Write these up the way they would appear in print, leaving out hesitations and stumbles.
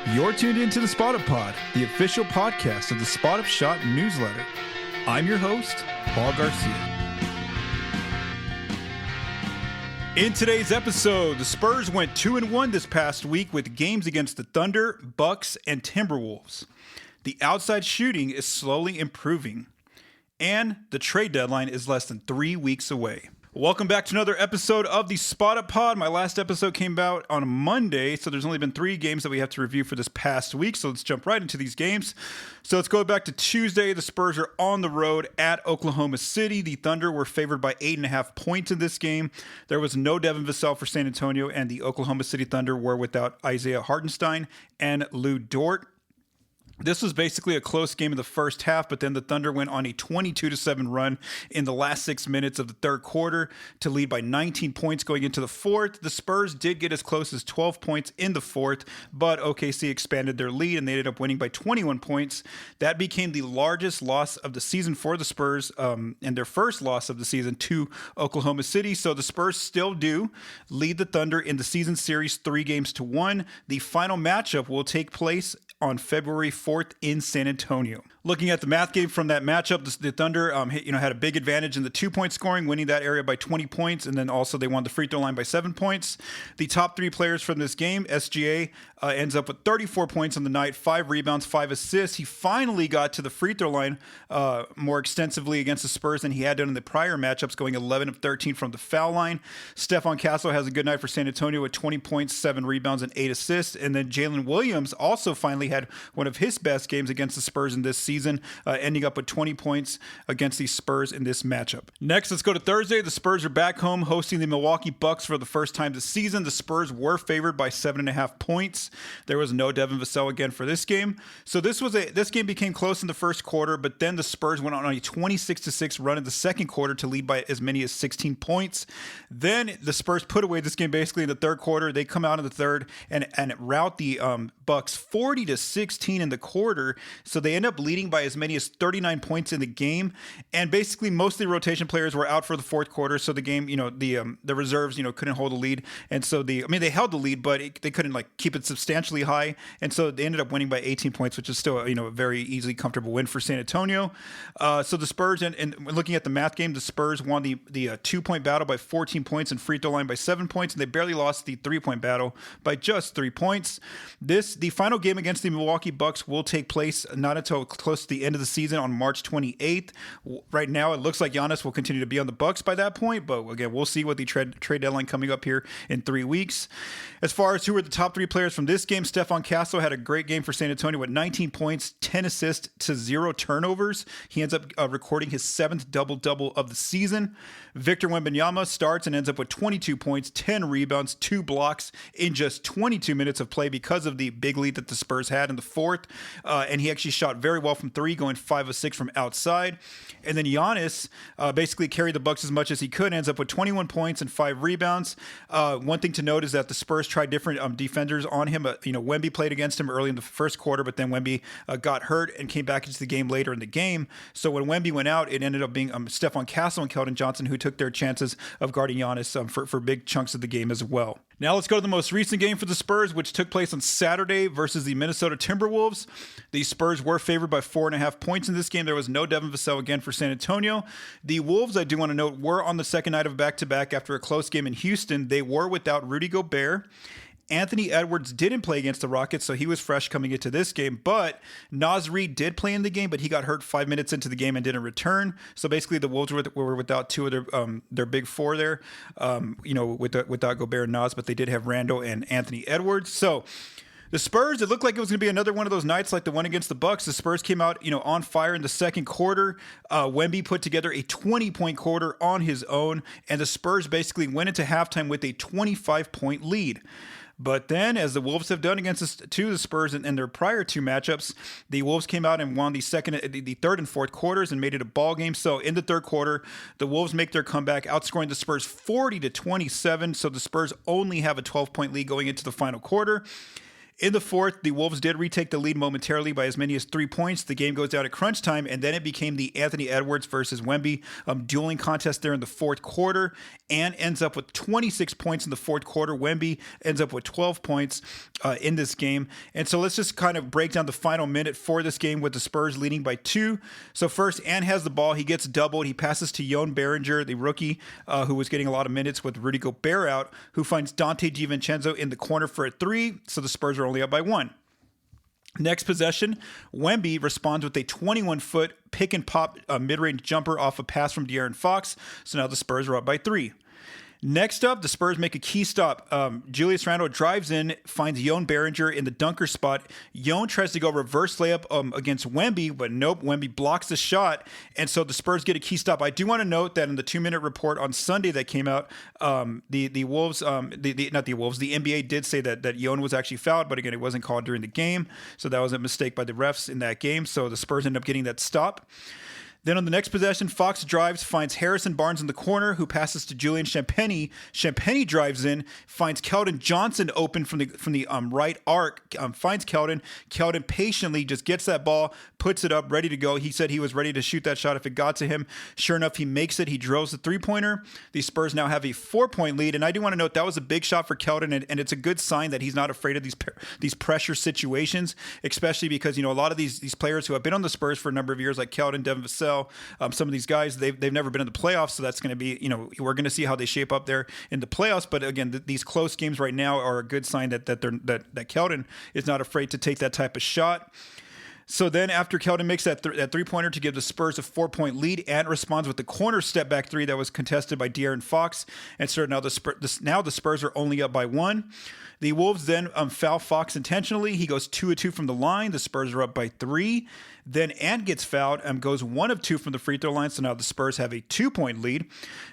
You're tuned into the Spot-Up Pod, the official podcast of the Spot-Up Shot newsletter. I'm your host, Paul Garcia. In today's episode, the Spurs went 2-1 this past week with games against the Thunder, Bucks, and Timberwolves. The outside shooting is slowly improving, and the trade deadline is less than 3 weeks away. Welcome back to another episode of the Spot-Up Pod. My last episode came out on Monday, so there's only been 3 games that we have to review for this past week, so let's jump right into these games. So let's go back to Tuesday. The Spurs are on the road at Oklahoma City. The Thunder were favored by 8.5 points in this game. There was no Devin Vassell for San Antonio, and the Oklahoma City Thunder were without Isaiah Hartenstein and Lou Dort. This was basically a close game in the first half, but then the Thunder went on a 22-7 run in the last 6 minutes of the third quarter to lead by 19 points going into the fourth. The Spurs did get as close as 12 points in the fourth, but OKC expanded their lead and they ended up winning by 21 points. That became the largest loss of the season for the Spurs and their first loss of the season to Oklahoma City. So the Spurs still do lead the Thunder in the season series 3-1. The final matchup will take place on February 4th in San Antonio. Looking at the math game from that matchup, the Thunder had a big advantage in the 2-point scoring, winning that area by 20 points, and then also they won the free throw line by 7 points. The top 3 players from this game, SGA ends up with 34 points on the night, 5 rebounds, 5 assists. He finally got to the free throw line more extensively against the Spurs than he had done in the prior matchups, going 11 of 13 from the foul line. Stephon Castle has a good night for San Antonio with 20 points, 7 rebounds, and 8 assists. And then Jalen Williams also finally had one of his best games against the Spurs in this season, ending up with 20 points against the Spurs in this matchup. Next, let's go to Thursday. The Spurs are back home hosting the Milwaukee Bucks for the first time this season. The Spurs were favored by 7.5 points. There was no Devin Vassell again for this game. So this game became close in the first quarter, but then the Spurs went on a 26-6 run in the second quarter to lead by as many as 16 points. Then the Spurs put away this game basically in the third quarter. They come out in the third and rout the Bucks 40-16 in the quarter. So they end up leading by as many as 39 points in the game. And basically most of the rotation players were out for the fourth quarter. So the game, the reserves, couldn't hold the lead. And so they held the lead, but they couldn't keep it substantially high. And so they ended up winning by 18 points, which is still a very easily comfortable win for San Antonio. So the Spurs, and looking at the math game, the Spurs won the 2-point battle by 14 points and free throw line by 7 points. And they barely lost the 3-point battle by just 3 points. The final game against the Milwaukee Bucks will take place not until close to the end of the season on March 28th. Right now, it looks like Giannis will continue to be on the Bucks by that point, but again, we'll see what the trade deadline coming up here in 3 weeks. As far as who are the top 3 players from this game, Stephon Castle had a great game for San Antonio with 19 points, 10 assists to 0 turnovers. He ends up recording his 7th double-double of the season. Victor Wembanyama starts and ends up with 22 points, 10 rebounds, 2 blocks in just 22 minutes of play because of the big lead that the Spurs had in the fourth. And he actually shot very well from 3, going 5 of 6 from outside. And then Giannis basically carried the Bucks as much as he could, ends up with 21 points and 5 rebounds. One thing to note is that the Spurs tried different defenders on him. Wemby played against him early in the first quarter, but then Wemby got hurt and came back into the game later in the game. So when Wemby went out, it ended up being Stephon Castle and Keldon Johnson who took their chances of guarding Giannis for big chunks of the game as well. Now let's go to the most recent game for the Spurs, which took place on Saturday versus the Minnesota Timberwolves. The Spurs were favored by 4.5 points in this game. There was no Devin Vassell again for San Antonio. The Wolves, I do want to note, were on the second night of back-to-back after a close game in Houston. They were without Rudy Gobert. Anthony Edwards didn't play against the Rockets, so he was fresh coming into this game. But Naz Reid did play in the game, but he got hurt 5 minutes into the game and didn't return. So basically, the Wolves were without 2 of their big 4 there, without Gobert and Naz, but they did have Randall and Anthony Edwards. So the Spurs, it looked like it was going to be another one of those nights like the one against the Bucks. The Spurs came out, on fire in the second quarter. Wemby put together a 20-point quarter on his own, and the Spurs basically went into halftime with a 25-point lead. But then, as the Wolves have done against the Spurs in their prior 2 matchups, the Wolves came out and won the third and fourth quarters and made it a ball game. So in the third quarter, the Wolves make their comeback, outscoring the Spurs 40-27. So the Spurs only have a 12-point lead going into the final quarter. In the fourth, the Wolves did retake the lead momentarily by as many as 3 points. The game goes down at crunch time, and then it became the Anthony Edwards versus Wemby dueling contest there in the fourth quarter. And ends up with 26 points in the fourth quarter. Wemby ends up with 12 points in this game. And so let's just kind of break down the final minute for this game with the Spurs leading by 2. So first, Ant has the ball. He gets doubled. He passes to Jon Berenger, the rookie, who was getting a lot of minutes with Rudy Gobert out, who finds Dante DiVincenzo in the corner for a 3. So the Spurs are only up by 1. Next possession, Wemby responds with a 21-foot pick and pop mid-range jumper off a pass from De'Aaron Fox. So now the Spurs are up by 3. Next up, the Spurs make a key stop. Julius Randle drives in, finds Jon Berenger in the dunker spot. Jon tries to go reverse layup against Wemby, but nope, Wemby blocks the shot, and so the Spurs get a key stop. I do want to note that in the 2-minute report on Sunday that came out, the Wolves, not the Wolves, the NBA did say that Jon was actually fouled, but again, it wasn't called during the game, so that was a mistake by the refs in that game, so the Spurs end up getting that stop. Then on the next possession, Fox drives, finds Harrison Barnes in the corner, who passes to Julian Champagnie. Champagnie drives in, finds Keldon Johnson open from the right arc, finds Keldon. Keldon patiently just gets that ball, puts it up, ready to go. He said he was ready to shoot that shot if it got to him. Sure enough, he makes it. He drills the 3-pointer. The Spurs now have a 4-point lead, and I do want to note that was a big shot for Keldon, and it's a good sign that he's not afraid of these pressure situations, especially because a lot of these players who have been on the Spurs for a number of years, like Keldon, Devin Vassell, some of these guys, they've never been in the playoffs, so that's going to be, we're going to see how they shape up there in the playoffs. But again, these close games right now are a good sign that Keldon is not afraid to take that type of shot. So then after Keldon makes that 3-pointer to give the Spurs a 4-point lead, Ant responds with the corner step-back 3 that was contested by De'Aaron Fox. And so now the Spurs are only up by 1. The Wolves then foul Fox intentionally. He goes 2 of 2 from the line. The Spurs are up by 3. Then Ant gets fouled and goes 1 of 2 from the free throw line. So now the Spurs have a 2-point lead.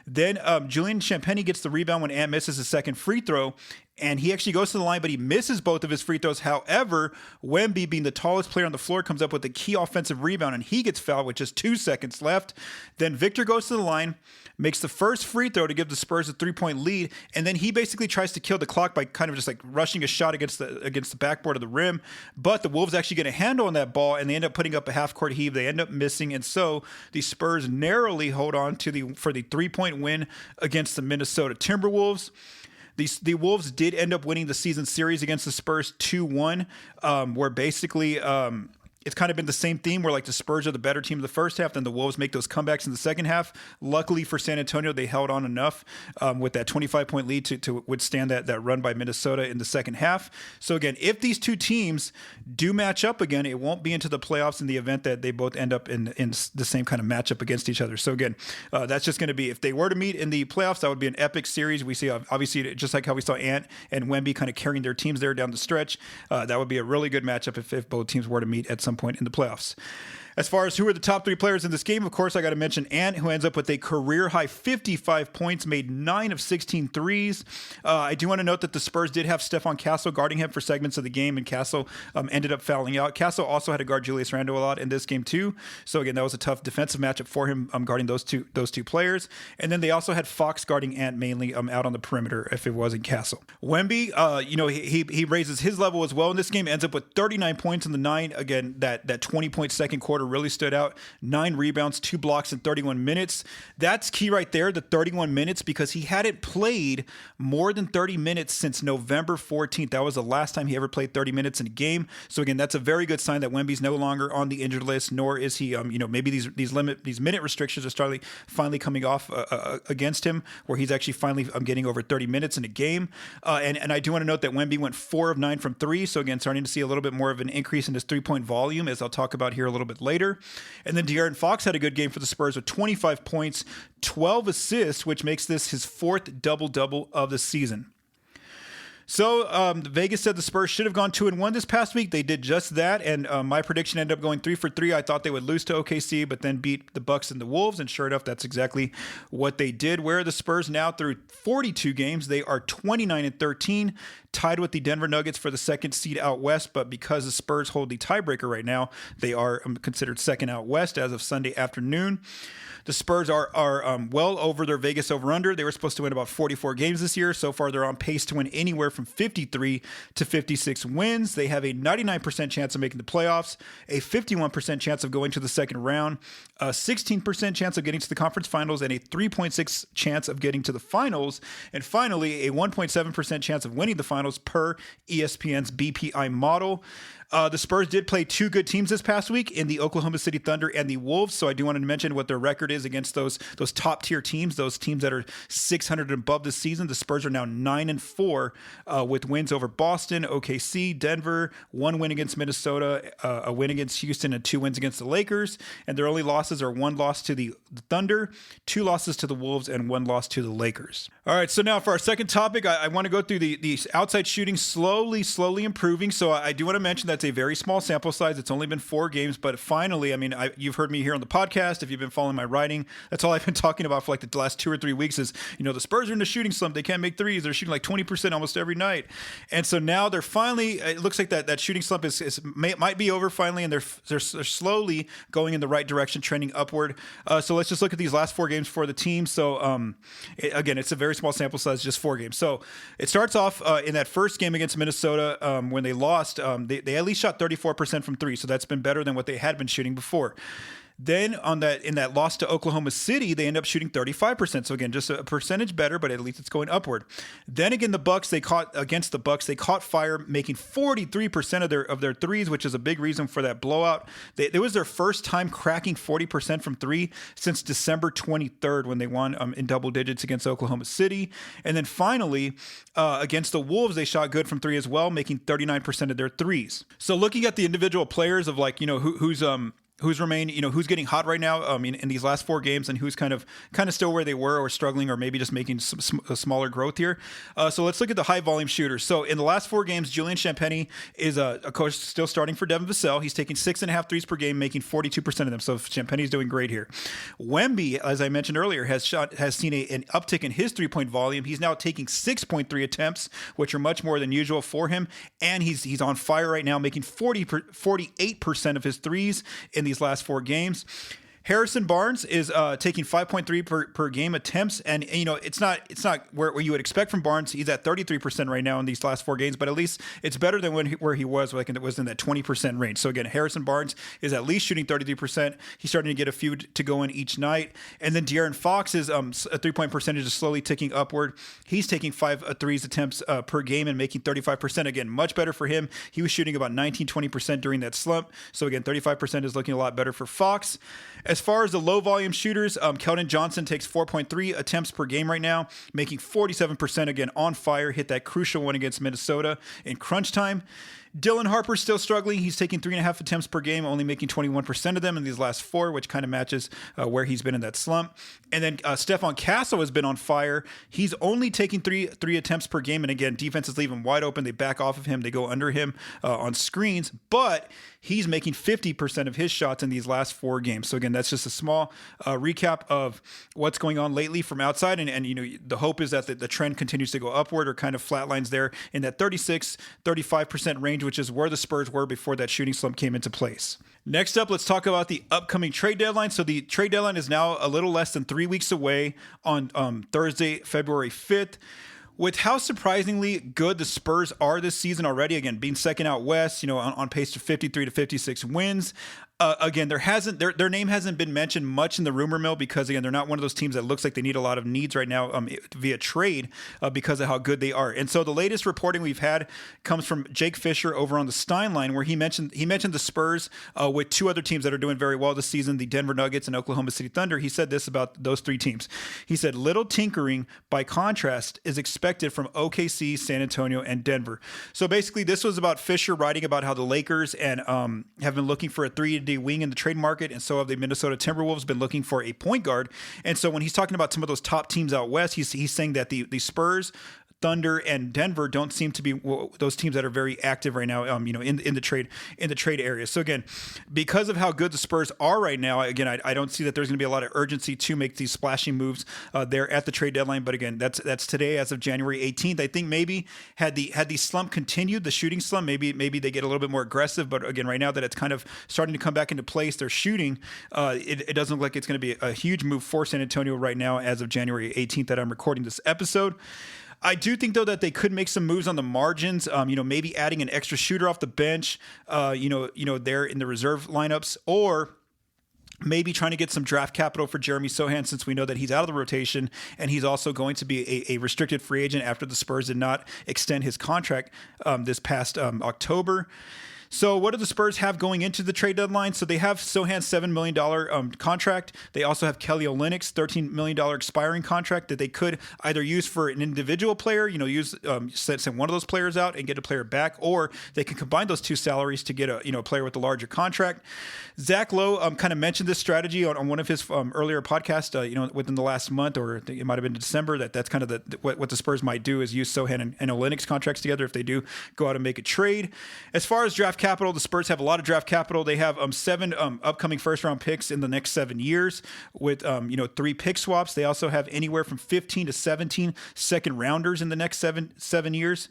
Then Julian Champagnie gets the rebound when Ant misses his second free throw. And he actually goes to the line, but he misses both of his free throws. However, Wemby, being the tallest player on the floor, comes up with a key offensive rebound, and he gets fouled with just 2 seconds left. Then Victor goes to the line, makes the first free throw to give the Spurs a 3-point lead, and then he basically tries to kill the clock by kind of just like rushing a shot against the backboard of the rim. But the Wolves actually get a handle on that ball, and they end up putting up a half-court heave. They end up missing, and so the Spurs narrowly hold on for the 3-point win against the Minnesota Timberwolves. The Wolves did end up winning the season series against the Spurs 2-1, where basically it's kind of been the same theme where like the Spurs are the better team in the first half, then the Wolves make those comebacks in the second half. Luckily for San Antonio, they held on enough with that 25-point lead to withstand that run by Minnesota in the second half. So again, if these two teams do match up again, it won't be into the playoffs in the event that they both end up in the same kind of matchup against each other. So again, that's just going to be, if they were to meet in the playoffs, that would be an epic series. We see obviously just like how we saw Ant and Wemby kind of carrying their teams there down the stretch. That would be a really good matchup if both teams were to meet at some point in the playoffs. As far as who are the top 3 players in this game, of course, I got to mention Ant, who ends up with a career-high 55 points, made 9 of 16 threes. I do want to note that the Spurs did have Stephon Castle guarding him for segments of the game, and Castle ended up fouling out. Castle also had to guard Julius Randle a lot in this game, too. So, again, that was a tough defensive matchup for him guarding those two players. And then they also had Fox guarding Ant mainly out on the perimeter if it wasn't Castle. Wemby, he raises his level as well in this game, ends up with 39 points in the 9. Again, that 20-point second quarter really stood out. 9 rebounds, 2 blocks in 31 minutes. That's key right there, the 31 minutes, because he hadn't played more than 30 minutes since November 14th. That was the last time he ever played 30 minutes in a game. So again, that's a very good sign that Wemby's no longer on the injured list, nor is he, maybe these minute restrictions are finally coming off against him, where he's actually finally getting over 30 minutes in a game. And I do want to note that Wemby went 4 of 9 from 3. So again, starting to see a little bit more of an increase in his 3-point volume, as I'll talk about here a little bit later. And then De'Aaron Fox had a good game for the Spurs with 25 points, 12 assists, which makes this his 4th double-double of the season. So Vegas said the Spurs should have gone 2-1 this past week. They did just that, and my prediction ended up going 3 for 3. I thought they would lose to OKC, but then beat the Bucks and the Wolves, and sure enough, that's exactly what they did. Where are the Spurs now through 42 games? They are 29-13, tied with the Denver Nuggets for the 2nd seed out west, but because the Spurs hold the tiebreaker right now, they are considered second out west as of Sunday afternoon. The Spurs are well over their Vegas over-under. They were supposed to win about 44 games this year. So far, they're on pace to win anywhere from 53 to 56 wins. They have a 99% chance of making the playoffs, a 51% chance of going to the second round, a 16% chance of getting to the conference finals, and a 3.6 chance of getting to the finals. And finally, a 1.7% chance of winning the finals per ESPN's BPI model. The Spurs did play two good teams this past week in the Oklahoma City Thunder and the Wolves. So I do want to mention what their record is against those top tier teams, those teams that are 600 and above this season. The Spurs are now 9-4 with wins over Boston, OKC, Denver, one win against Minnesota, a win against Houston, and two wins against the Lakers. And their only losses are one loss to the Thunder, two losses to the Wolves, and one loss to the Lakers. All right, so now for our second topic, I want to go through the outside shooting slowly improving. So I do want to mention that it's a very small sample size. It's only been 4 games, but finally, I mean, you've heard me here on the podcast. If you've been following my writing, that's all I've been talking about for like the last 2 or 3 weeks is, the Spurs are in the shooting slump. They can't make threes. They're shooting like 20% almost every night. And so now they're finally, it looks like that shooting slump might be over finally, and they're slowly going in the right direction, trending upward. So let's just look at these last 4 games for the team. So again, it's a very small sample size, just 4 games. So it starts off in that first game against Minnesota when they lost. They at least shot 34% from 3, so that's been better than what they had been shooting before. Then in that loss to Oklahoma City, they end up shooting 35%. So again, just a percentage better, but at least it's going upward. Then again, the Bucks they caught fire, making 43% of their threes, which is a big reason for that blowout. It was their first time cracking 40% from 3 since December 23rd when they won in double digits against Oklahoma City. And then finally, against the Wolves, they shot good from 3 as well, making 39% of their threes. So looking at the individual players of who's remained, who's getting hot right now in these last 4 games, and who's kind of still where they were or struggling or maybe just making some smaller growth here. So let's look at the high volume shooters. So in the last 4 games, Julian Champagnie is a coach still starting for Devin Vassell. He's taking 6.5 threes per game, making 42% of them. So Champagnie's doing great here. Wemby, as I mentioned earlier, has seen an uptick in his 3-point volume. He's now taking 6.3 attempts, which are much more than usual for him. And he's on fire right now, making 48% of his threes in these last 4 games. Harrison Barnes is taking 5.3 per game attempts, and it's not where you would expect from Barnes. He's at 33% right now in these last 4 games, but at least it's better than where he was, like it was in that 20% range. So again, Harrison Barnes is at least shooting 33%. He's starting to get a few to go in each night, and then De'Aaron Fox's 3-point percentage is slowly ticking upward. He's taking 5 threes attempts per game and making 35%. Again, much better for him. He was shooting about 19-20% during that slump. So again, 35% is looking a lot better for Fox. As far as the low volume shooters, Keldon Johnson takes 4.3 attempts per game right now, making 47%, again on fire, hit that crucial one against Minnesota in crunch time. Dylan Harper's still struggling. He's taking 3.5 attempts per game, only making 21% of them in these last 4, which kind of matches where he's been in that slump. And then Stephon Castle has been on fire. He's only taking three attempts per game. And again, defenses leave him wide open. They back off of him. They go under him on screens. But he's making 50% of his shots in these last 4 games. So again, that's just a small recap of what's going on lately from outside. And the hope is that the trend continues to go upward or kind of flatlines there in that 35% range, which is where the Spurs were before that shooting slump came into place. Next up, let's talk about the upcoming trade deadline. So the trade deadline is now a little less than 3 weeks away on Thursday, February 5th. With how surprisingly good the Spurs are this season already, again, being second out west, on pace to 53 to 56 wins. Again, their name hasn't been mentioned much in the rumor mill because, again, they're not one of those teams that looks like they need a lot of needs right now via trade because of how good they are. And so the latest reporting we've had comes from Jake Fisher over on the Stein line, where he mentioned the Spurs with 2 other teams that are doing very well this season, the Denver Nuggets and Oklahoma City Thunder. He said this about those 3 teams. He said, little tinkering, by contrast, is expected from OKC, San Antonio, and Denver. So basically, this was about Fisher writing about how the Lakers and have been looking for a 3D wing in the trade market, and so have the Minnesota Timberwolves been looking for a point guard. And so when he's talking about some of those top teams out west, he's saying that the Spurs, Thunder and Denver don't seem to be those teams that are very active right now, in the trade area. So again, because of how good the Spurs are right now, again, I don't see that there's going to be a lot of urgency to make these splashy moves there at the trade deadline. But again, that's today as of January 18th. I think maybe had the slump continued, the shooting slump, maybe they get a little bit more aggressive. But again, right now that it's kind of starting to come back into place, they're shooting. It doesn't look like it's going to be a huge move for San Antonio right now as of January 18th that I'm recording this episode. I do think, though, that they could make some moves on the margins, maybe adding an extra shooter off the bench, there in the reserve lineups, or maybe trying to get some draft capital for Jeremy Sohan, since we know that he's out of the rotation and he's also going to be a restricted free agent after the Spurs did not extend his contract this past October. So what do the Spurs have going into the trade deadline? So they have Sohan's $7 million contract. They also have Kelly Olynyk's $13 million expiring contract that they could either use for an individual player, send one of those players out and get a player back, or they can combine those two salaries to get a player with a larger contract. Zach Lowe kind of mentioned this strategy on one of his earlier podcasts, within the last month, or it might have been December, that's kind of what the Spurs might do is use Sohan and Olynyk's contracts together if they do go out and make a trade. As far as draft capital, the Spurs have a lot of draft capital. They have 7 upcoming first-round picks in the next 7 years with 3 pick swaps. They also have anywhere from 15 to 17 second-rounders in the next seven years.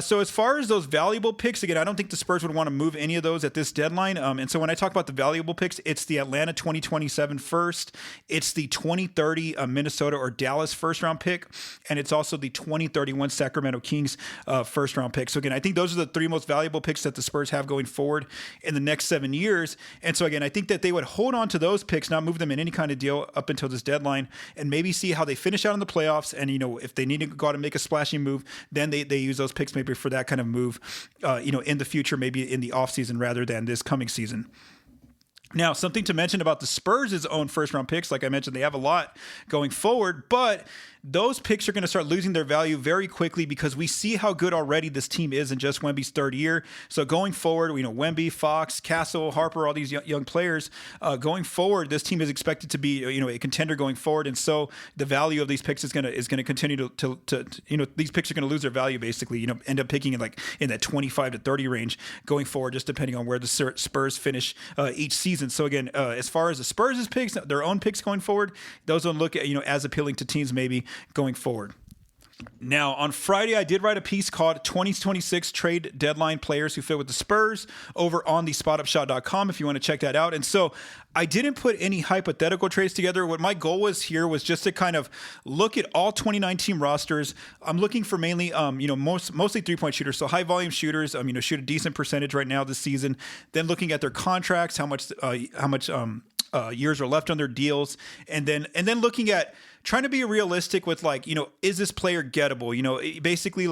So as far as those valuable picks, again, I don't think the Spurs would want to move any of those at this deadline. And so when I talk about the valuable picks, it's the Atlanta 2027 first, it's the 2030 Minnesota or Dallas first-round pick, and it's also the 2031 Sacramento Kings first-round pick. So again, I think those are the 3 most valuable picks that the Spurs have going forward in the next 7 years. And so again, I think that they would hold on to those picks, not move them in any kind of deal up until this deadline, and maybe see how they finish out in the playoffs. And, if they need to go out and make a splashy move, then they use those picks maybe for that kind of move, in the future, maybe in the offseason rather than this coming season. Now, something to mention about the Spurs' own first-round picks, like I mentioned, they have a lot going forward, but those picks are going to start losing their value very quickly because we see how good already this team is in just Wemby's third year. So going forward, Wemby, Fox, Castle, Harper, all these young players, going forward, this team is expected to be, a contender going forward. And so the value of these picks is going to continue to these picks are going to lose their value basically, end up picking in that 25 to 30 range going forward, just depending on where the Spurs finish each season. So again, as far as the Spurs' picks, their own picks going forward, those don't look, as appealing to teams maybe going forward. Now, on Friday, I did write a piece called 2026 Trade Deadline Players Who Fit with the Spurs over on the spotupshot.com if you want to check that out. And so I didn't put any hypothetical trades together. What my goal was here was just to kind of look at all 29 team rosters. I'm looking for mainly, mostly three-point shooters, so high-volume shooters, shoot a decent percentage right now this season. Then looking at their contracts, how much years are left on their deals, and then looking at trying to be realistic with is this player gettable? Basically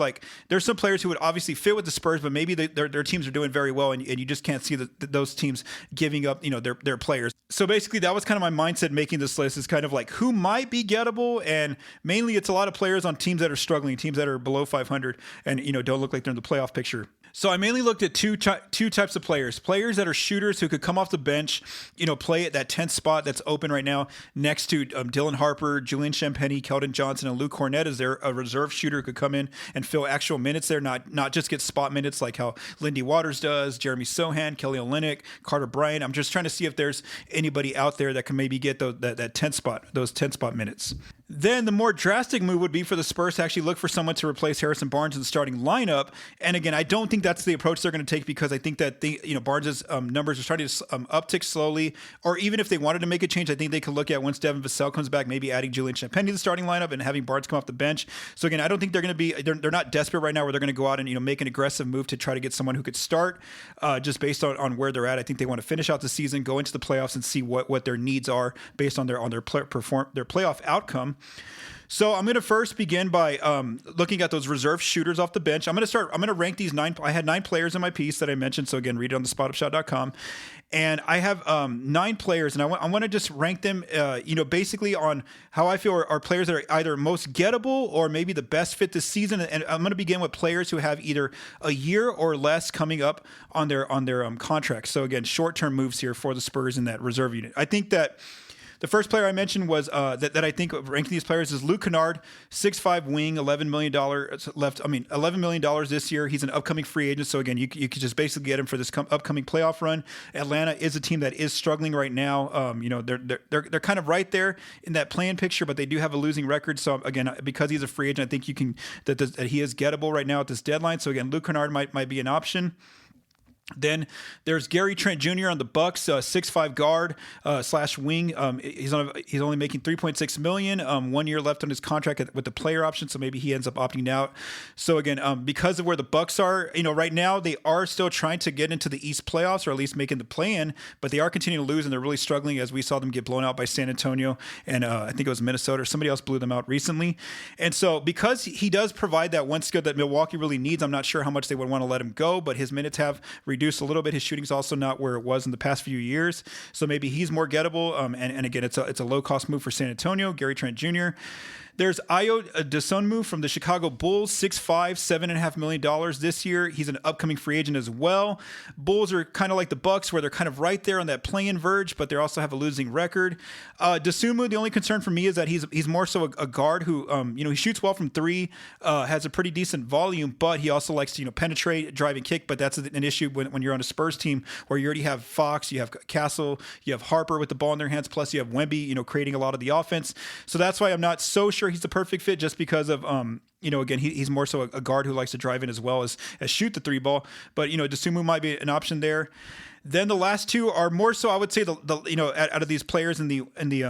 there's some players who would obviously fit with the Spurs, but maybe their teams are doing very well, and you just can't see those teams giving up their players. So basically that was kind of my mindset making this list, is kind of who might be gettable, and mainly it's a lot of players on teams that are struggling, teams that are below 500 and don't look like they're in the playoff picture. So I mainly looked at two types of players that are shooters who could come off the bench, play at that 10th spot that's open right now next to Dylan Harper, Julian Champagnie, Keldon Johnson, and Luke Cornett. Is there a reserve shooter who could come in and fill actual minutes there, not just get spot minutes like how Lindy Waters does, Jeremy Sohan, Kelly Olynyk, Carter Bryant. I'm just trying to see if there's anybody out there that can maybe get that 10th spot, those 10 spot minutes. Then the more drastic move would be for the Spurs to actually look for someone to replace Harrison Barnes in the starting lineup. And again, I don't think that's the approach they're going to take, because I think that Barnes' numbers are starting to uptick slowly. Or even if they wanted to make a change, I think they could look at, once Devin Vassell comes back, maybe adding Julian Champagnie to the starting lineup and having Barnes come off the bench. So again, I don't think they're going to be, they're not desperate right now where they're going to go out and make an aggressive move to try to get someone who could start just based on where they're at. I think they want to finish out the season, go into the playoffs, and see what their needs are based on their playoff outcome. So I'm going to first begin by looking at those reserve shooters off the bench. I'm going to rank these 9. I had 9 players in my piece that I mentioned. So again, read it on the spotupshot.com. And I have 9 players, and I want to just rank them, basically on how I feel are players that are either most gettable or maybe the best fit this season. And I'm going to begin with players who have either a year or less coming up on their contracts. So again, short-term moves here for the Spurs in that reserve unit. I think that the first player I mentioned was that I think ranking these players is Luke Kennard, 6'5" wing, $11 million left. I mean, $11 million this year. He's an upcoming free agent. So again, you could just basically get him for this upcoming playoff run. Atlanta is a team that is struggling right now. They're kind of right there in that playing picture, but they do have a losing record. So again, because he's a free agent, I think you can that he is gettable right now at this deadline. So again, Luke Kennard might be an option. Then there's Gary Trent Jr. on the Bucks, 6'5" guard / wing. He's only making $3.6 million. 1 year left on his contract with the player option, so maybe he ends up opting out. So again, because of where the Bucks are, right now they are still trying to get into the East playoffs or at least making the play-in, but they are continuing to lose and they're really struggling as we saw them get blown out by San Antonio and I think it was Minnesota or somebody else blew them out recently. And so because he does provide that one skill that Milwaukee really needs, I'm not sure how much they would want to let him go, but his minutes have reduced a little bit. His shooting's also not where it was in the past few years, so maybe he's more gettable. And again, it's a low cost move for San Antonio. Gary Trent Jr. There's Ayo Dosunmu from the Chicago Bulls, 6'5", $7.5 million this year. He's an upcoming free agent as well. Bulls are kind of like the Bucks, where they're kind of right there on that play-in verge, but they also have a losing record. Dosunmu, the only concern for me is that he's more so a guard who, he shoots well from three, has a pretty decent volume, but he also likes to, penetrate, drive, and kick. But that's an issue when you're on a Spurs team where you already have Fox, you have Castle, you have Harper with the ball in their hands, plus you have Wemby, creating a lot of the offense. So that's why I'm not so sure he's the perfect fit, just because of again, he's more so a guard who likes to drive in as well as shoot the three ball. But Dosunmu might be an option there. Then the last two are more so, I would say, the out of these players in the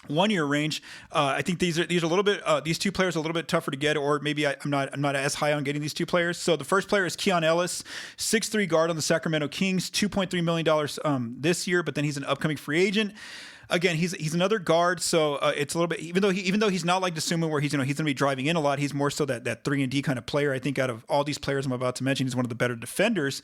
1 year range, I think these are a little bit these two players are a little bit tougher to get, or maybe I'm not as high on getting these two players. So the first player is Keon Ellis, 6'3" guard on the Sacramento Kings, $2.3 million this year, but then he's an upcoming free agent. Again, he's another guard, so it's a little bit, even though he's not like Dosunmu where he's going to be driving in a lot. He's more so that 3-and-D kind of player. I think out of all these players I'm about to mention, he's one of the better defenders.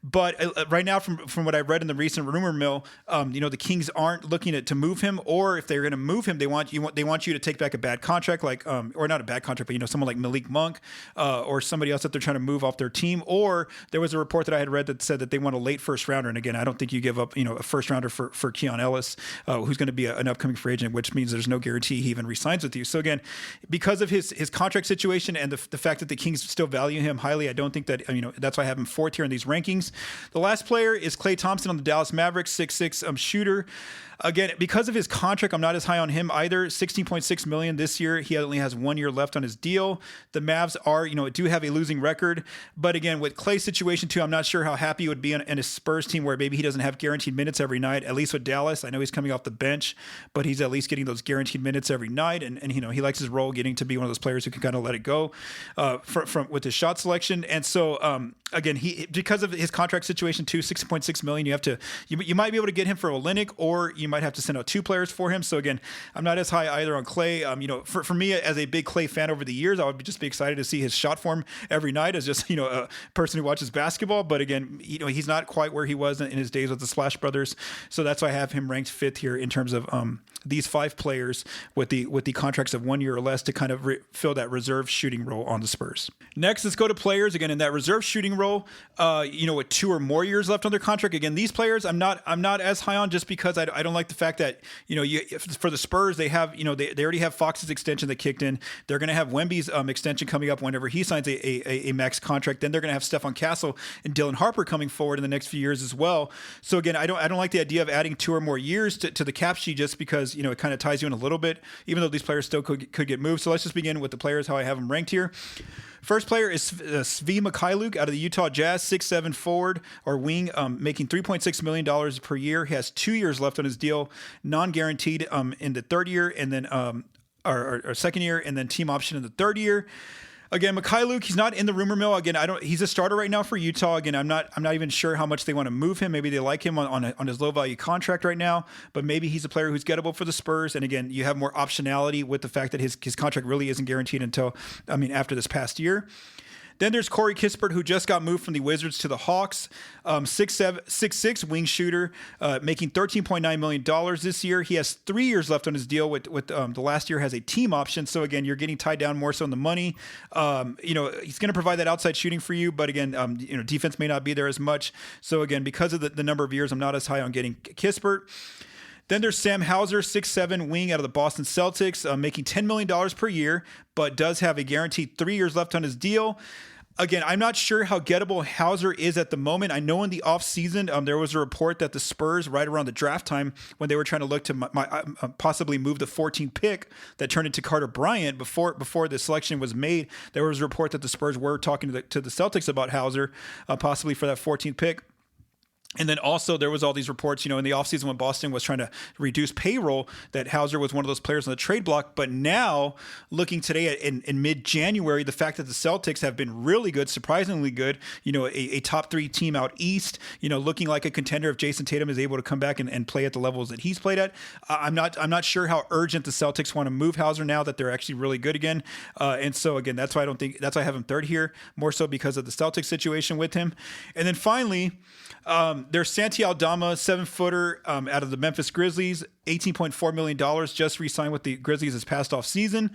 But right now, from what I read in the recent rumor mill, the Kings aren't looking to move him, or if they're going to move him, they want you to take back a bad contract, like or not a bad contract, but someone like Malik Monk or somebody else that they're trying to move off their team. Or there was a report that I had read that said that they want a late first rounder, and again, I don't think you give up a first rounder for Keon Ellis, who's going to be an upcoming free agent, which means there's no guarantee he even resigns with you. So again, because of his contract situation and the fact that the Kings still value him highly, I don't think that that's why I have him fourth here in these rankings. The last player is Klay Thompson on the Dallas Mavericks, 6'6" shooter. Again, because of his contract, I'm not as high on him either. $16.6 million this year. He only has 1 year left on his deal. The Mavs are, do have a losing record. But again, with Klay's situation too, I'm not sure how happy he would be in a Spurs team where maybe he doesn't have guaranteed minutes every night. At least with Dallas, I know he's coming off the bench, but he's at least getting those guaranteed minutes every night. And he likes his role, getting to be one of those players who can kind of let it go from with his shot selection. And so again, because of his contract situation too, $6.6 million, you might be able to get him for Olynyk, or you might have to send out two players for him. So again, I'm not as high either on Klay. For me as a big Klay fan over the years, I would just be excited to see his shot form every night as just a person who watches basketball. But again, he's not quite where he was in his days with the Splash Brothers. So that's why I have him ranked fifth here in terms of these five players with the contracts of 1 year or less to kind of fill that reserve shooting role on the Spurs. Next, let's go to players again in that reserve shooting role. With 2 or more years left on their contract. Again, these players I'm not as high on, just because I don't like the fact that for the Spurs they have they already have Fox's extension that kicked in. They're going to have Wemby's extension coming up whenever he signs a max contract. Then they're going to have Stephon Castle and Dylan Harper coming forward in the next few years as well. So again, I don't like the idea of adding 2 or more years to the cap sheet, just because it kind of ties you in a little bit, even though these players still could get moved. So let's just begin with the players, how I have them ranked here. First player is Svi Mykhailiuk out of the Utah Jazz, 6'7" forward or wing, making $3.6 million per year. He has 2 years left on his deal, non-guaranteed in the third year, and then or second year, and then team option in the third year. Again, Mykhailiuk, he's not in the rumor mill. Again, he's a starter right now for Utah. Again, I'm not even sure how much they want to move him. Maybe they like him on his low value contract right now, but maybe he's a player who's gettable for the Spurs. And again, you have more optionality with the fact that his contract really isn't guaranteed until after this past year. Then there's Corey Kispert, who just got moved from the Wizards to the Hawks. 6'6" wing shooter, making $13.9 million this year. He has 3 years left on his deal with the last year has a team option. So again, you're getting tied down more so on the money. He's going to provide that outside shooting for you, but again, defense may not be there as much. So again, because of the number of years, I'm not as high on getting Kispert. Then there's Sam Hauser, 6'7" wing out of the Boston Celtics, making $10 million per year, but does have a guaranteed 3 years left on his deal. Again, I'm not sure how gettable Hauser is at the moment. I know in the offseason, there was a report that the Spurs, right around the draft time, when they were trying to look to possibly move the 14th pick that turned into Carter Bryant before the selection was made, there was a report that the Spurs were talking to the Celtics about Hauser, possibly for that 14th pick. And then also there was all these reports, in the offseason when Boston was trying to reduce payroll, that Hauser was one of those players on the trade block. But now, looking today in mid-January, the fact that the Celtics have been really good, surprisingly good, a top 3 team out east, looking like a contender if Jason Tatum is able to come back and play at the levels that he's played at. I'm not sure how urgent the Celtics want to move Hauser now that they're actually really good again. And so again, that's why I have him third here, more so because of the Celtics situation with him. And then finally, there's Santi Aldama, 7-footer out of the Memphis Grizzlies, $18.4 million, just re-signed with the Grizzlies this past off season.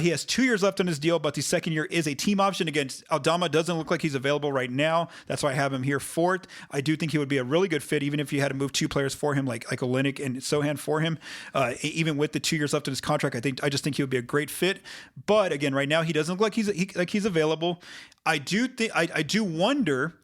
He has 2 years left on his deal, but the second year is a team option. Again, Aldama doesn't look like he's available right now. That's why I have him here fourth. I do think he would be a really good fit, even if you had to move 2 players for him, like Olynyk and Sohan for him. Even with the 2 years left in his contract, I just think he would be a great fit. But again, right now he doesn't look like he's available. I do wonder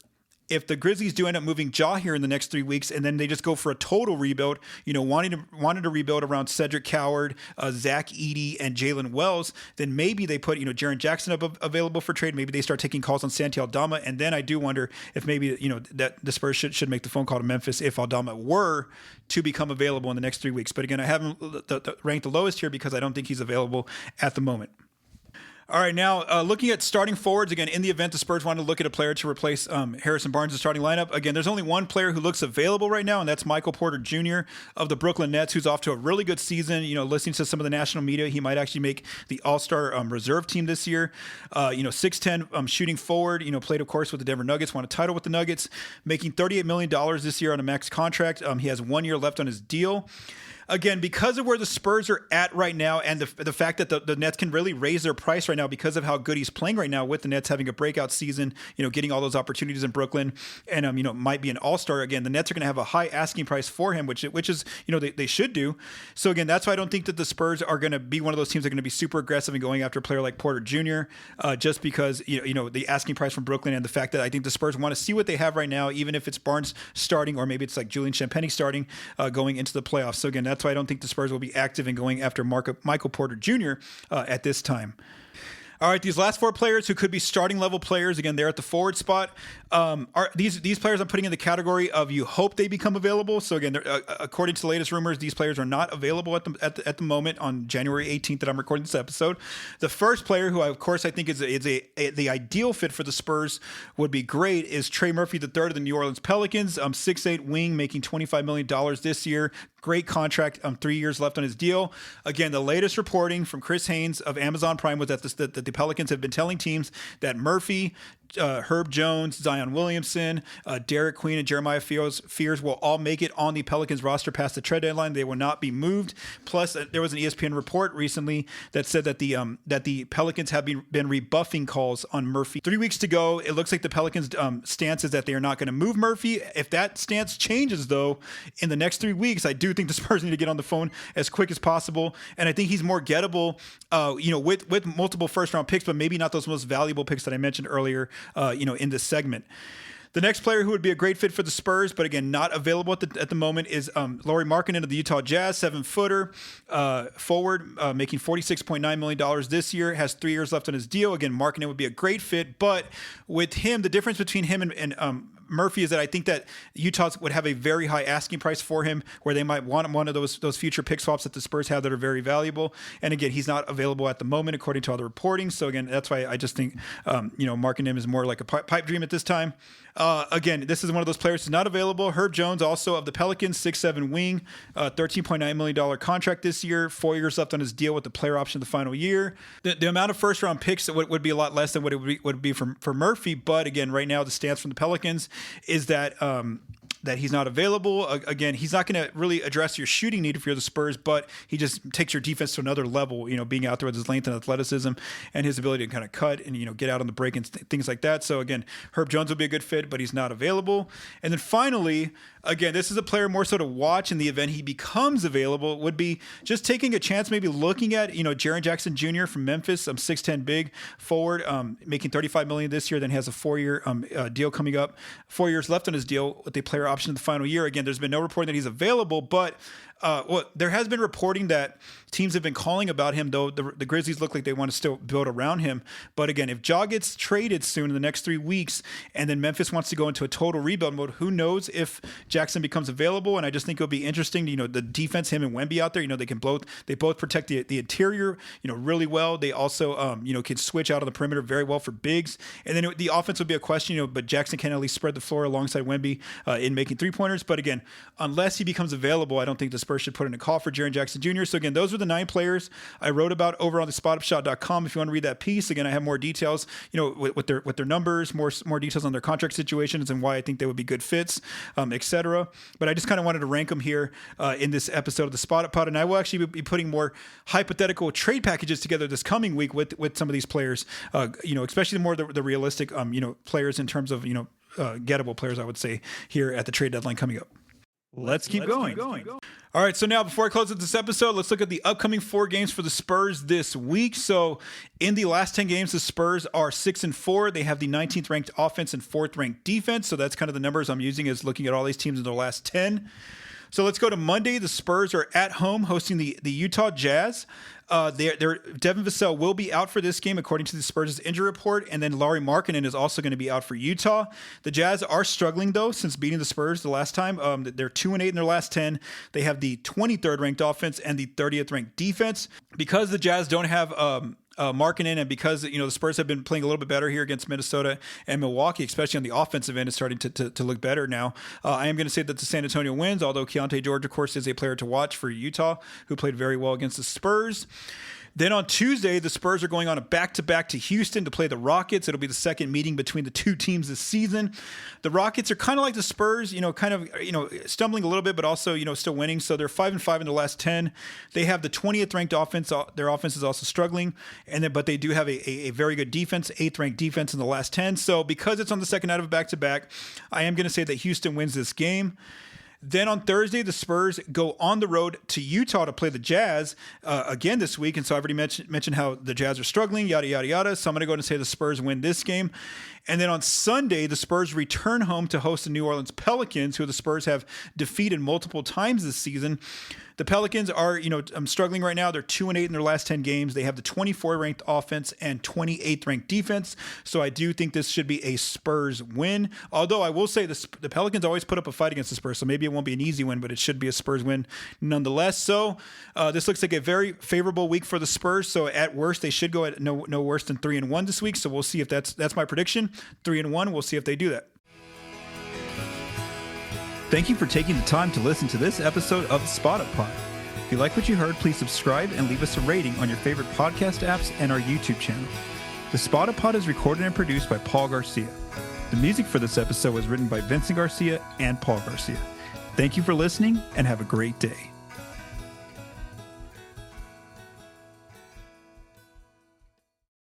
if the Grizzlies do end up moving Ja here in the next 3 weeks, and then they just go for a total rebuild, wanting to rebuild around Cedric Coward, Zach Edey, and Jalen Wells, then maybe they put Jaren Jackson up available for trade. Maybe they start taking calls on Santi Aldama, and then I do wonder if maybe that the Spurs should make the phone call to Memphis if Aldama were to become available in the next 3 weeks. But again, I have him ranked the lowest here because I don't think he's available at the moment. All right, now looking at starting forwards, again, in the event the Spurs want to look at a player to replace Harrison Barnes' starting lineup, again, there's only one player who looks available right now, and that's Michael Porter Jr. of the Brooklyn Nets, who's off to a really good season. Listening to some of the national media, he might actually make the All-Star reserve team this year. 6'10", shooting forward, played, of course, with the Denver Nuggets, won a title with the Nuggets, making $38 million this year on a max contract. He has 1 year left on his deal. Again, because of where the Spurs are at right now and the fact that the Nets can really raise their price right now because of how good he's playing right now with the Nets having a breakout season, getting all those opportunities in Brooklyn and, might be an all-star. Again, the Nets are going to have a high asking price for him, which is, they should do. So again, that's why I don't think that the Spurs are going to be one of those teams that are going to be super aggressive in going after a player like Porter Jr. Just because, the asking price from Brooklyn and the fact that I think the Spurs want to see what they have right now, even if it's Barnes starting or maybe it's like Julian Champagnie starting going into the playoffs. So again, that's why I don't think the Spurs will be active in going after Michael Porter Jr. At this time. All right, these last 4 players who could be starting level players, again, they're at the forward spot. Are these players I'm putting in the category of you hope they become available. So again, according to the latest rumors, these players are not available at the moment on January 18th that I'm recording this episode. The first player who, of course, I think is the ideal fit for the Spurs would be great is Trey Murphy III of the New Orleans Pelicans. 6'8" wing, making $25 million this year. Great contract, 3 years left on his deal. Again, the latest reporting from Chris Haynes of Amazon Prime was that the Pelicans have been telling teams that Murphy, Herb Jones, Zion Williamson, Derek Queen, and Jeremiah Fears will all make it on the Pelicans roster past the trade deadline. They will not be moved. Plus, there was an ESPN report recently that said that the Pelicans have been rebuffing calls on Murphy. 3 weeks to go. It looks like the Pelicans' stance is that they are not going to move Murphy. If that stance changes, though, in the next 3 weeks, I do think the Spurs need to get on the phone as quick as possible. And I think he's more gettable, with multiple first-round picks, but maybe not those most valuable picks that I mentioned earlier, in this segment. The next player who would be a great fit for the Spurs, but again, not available at the moment, is Lauri Markkanen of the Utah Jazz, 7-footer, forward, making $46.9 million this year, has 3 years left on his deal. Again, Markkanen would be a great fit, but with him, the difference between him and Murphy is that I think that Utah would have a very high asking price for him, where they might want one of those future pick swaps that the Spurs have that are very valuable. And again, he's not available at the moment, according to all the reporting. So again, that's why I just think, Markkanen is more like a pipe dream at this time. Again, this is one of those players who's not available. Herb Jones, also of the Pelicans, 6'7" wing, $13.9 million contract this year, 4 years left on his deal with the player option the final year. The amount of first round picks would be a lot less than what it would be for Murphy. But again, right now the stance from the Pelicans is that he's not available. Again, he's not going to really address your shooting need if you're the Spurs, but he just takes your defense to another level, being out there with his length and athleticism and his ability to kind of cut and, get out on the break and things like that. So again, Herb Jones will be a good fit, but he's not available. And then finally, Again, this is a player more so to watch in the event he becomes available. Would be just taking a chance, maybe looking at, Jaren Jackson Jr. from Memphis, 6'10" big forward, making $35 million this year, then has a 4-year deal coming up, 4 years left on his deal with a player option in the final year. Again, there's been no reporting that he's available, but there has been reporting that teams have been calling about him, though the Grizzlies look like they want to still build around him. But again, if Ja gets traded soon in the next 3 weeks, and then Memphis wants to go into a total rebuild mode, who knows if Jackson becomes available? And I just think it'll be interesting. The defense, him and Wemby out there, they both protect the interior, really well. They also, can switch out on the perimeter very well for bigs. And then the offense will be a question, but Jackson can at least spread the floor alongside Wemby in making 3-pointers. But again, unless he becomes available, I don't think the Spurs should put in a call for Jaren Jackson Jr. So again, those were the 9 players I wrote about over on the spotupshot.com. If you want to read that piece, again, I have more details, with their numbers, more details on their contract situations and why I think they would be good fits, etc. But I just kind of wanted to rank them here in this episode of the Spot Up Pod, and I will actually be putting more hypothetical trade packages together this coming week with some of these players, especially more the realistic, players in terms of gettable players, I would say, here at the trade deadline coming up. Let's keep going. All right, so now before I close out this episode, let's look at the upcoming 4 games for the Spurs this week. So in the last 10 games, the Spurs are 6-4. They have the 19th ranked offense and 4th ranked defense. So that's kind of the numbers I'm using as looking at all these teams in their last 10. So let's go to Monday. The Spurs are at home hosting the Utah Jazz. Devin Vassell will be out for this game, according to the Spurs' injury report, and then Lauri Markkanen is also going to be out for Utah. The Jazz are struggling, though, since beating the Spurs the last time. They're 2-8 in their last 10. They have the 23rd ranked offense and the 30th ranked defense. Because the Jazz don't have Markkanen, and because the Spurs have been playing a little bit better here against Minnesota and Milwaukee, especially on the offensive end, is starting to look better now. I am going to say that the San Antonio wins, although Keontae George, of course, is a player to watch for Utah, who played very well against the Spurs. Then on Tuesday, the Spurs are going on a back-to-back to Houston to play the Rockets. It'll be the second meeting between the two teams this season. The Rockets are kind of like the Spurs, stumbling a little bit, but also, still winning. So they're 5-5 in their last 10. They have the 20th ranked offense. Their offense is also struggling, but they do have a very good defense, 8th ranked defense in the last 10. So because it's on the second night of a back-to-back, I am going to say that Houston wins this game. Then on Thursday, the Spurs go on the road to Utah to play the Jazz again this week. And so I've already mentioned how the Jazz are struggling, yada, yada, yada. So I'm going to go and say the Spurs win this game. And then on Sunday, the Spurs return home to host the New Orleans Pelicans, who the Spurs have defeated multiple times this season. The Pelicans are, struggling right now. They're 2-8 in their last 10 games. They have the 24th ranked offense and 28th ranked defense. So I do think this should be a Spurs win. Although I will say the Pelicans always put up a fight against the Spurs, so maybe it won't be an easy win, but it should be a Spurs win nonetheless. So this looks like a very favorable week for the Spurs. So at worst, they should go at no worse than 3-1 this week. So we'll see if that's my prediction. 3-1. We'll see if they do that. Thank you for taking the time to listen to this episode of the Spot Up Pod. If you like what you heard, please subscribe and leave us a rating on your favorite podcast apps and our YouTube channel. The Spot Up Pod is recorded and produced by Paul Garcia. The music for this episode was written by Vincent Garcia and Paul Garcia. Thank you for listening and have a great day.